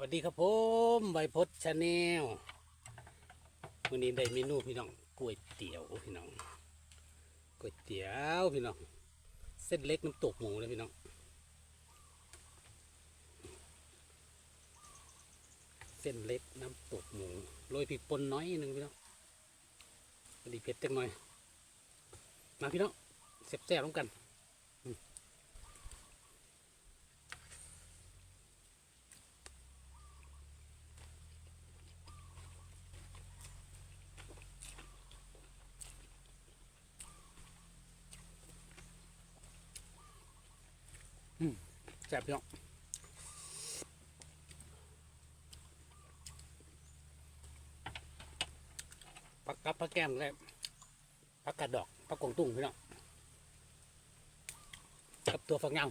วัสดีครับผมใบพดชาแนลวันนี้ได้เมนูพี่น้องก๋วยเตี๋ยวพี่น้องก๋วยเตี๋ยวพี่น้องเส้นเล็กน้ำตกหมูเลยพี่น้องเส้นเล็กน้ำตกหมูโรยพริกป่นน้อยนึงพี่น้องพอดีเผ็ดจังหน่อยมาพี่น้องแซ่บๆร่วมกันแซ่บพี่น้องผักกับผักแก้มแล้วผักกาดดอกผักกวางตุ้งพี่น้องกับตัวฝักยาว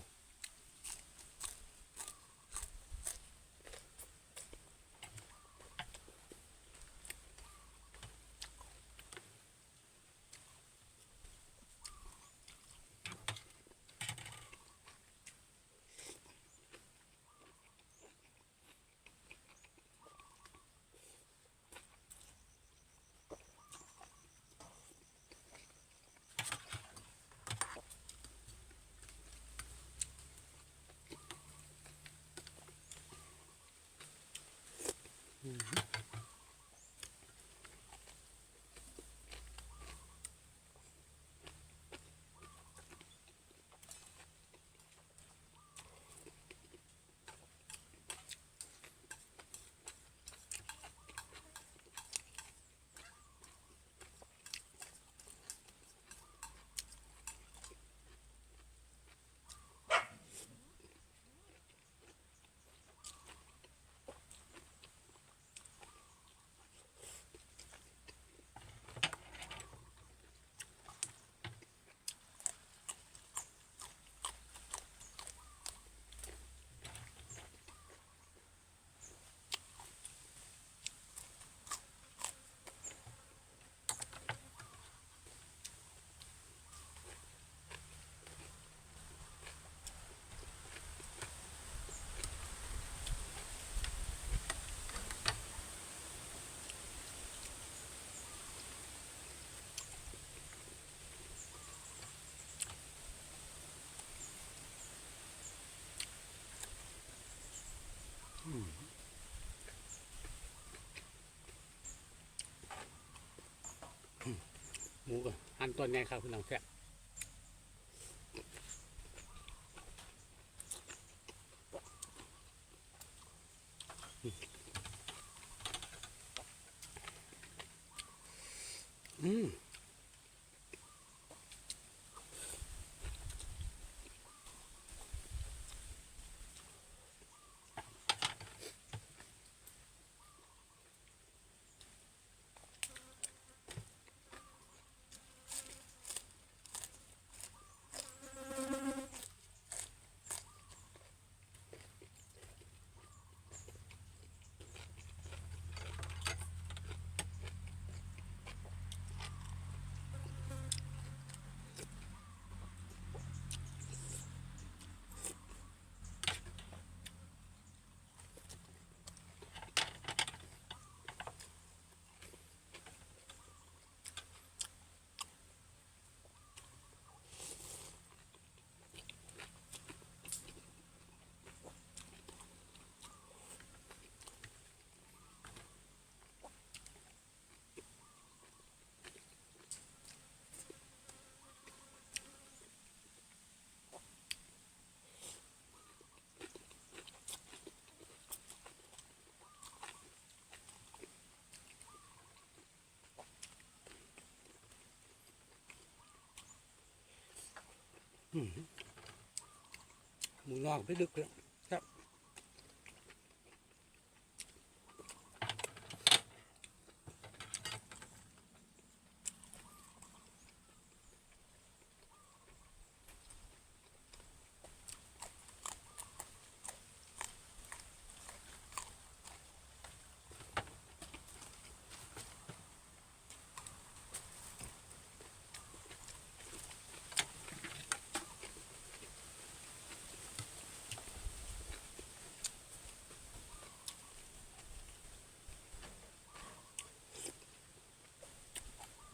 หมูก็หั่นตัวใหญ่ครับพี่น้องแซ่บอืมหมูนอกไปดึกเลยครับ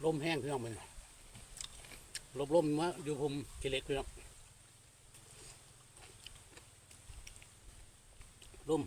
ลมแห้งพี่น้องมันลมมาอยู่ผมกิเล็กพี่น้องลม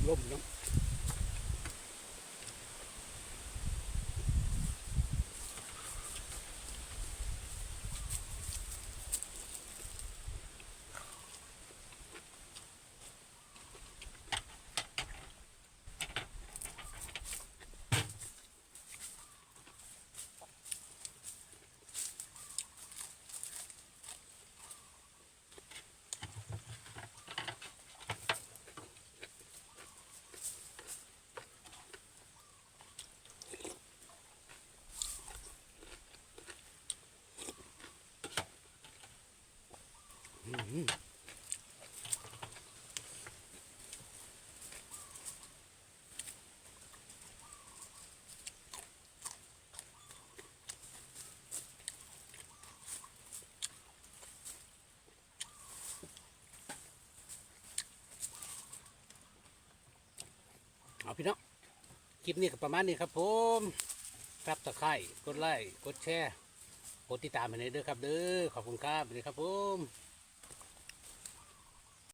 ลมเนาะเอาพี่น้องคลิปนี้ก็ประมาณนี้ครับผมครับตะไคร้กดไลค์กดแชร์กดติดตามไปเลยเด้อครับเด้อขอบคุณครับสวัสดีครับผม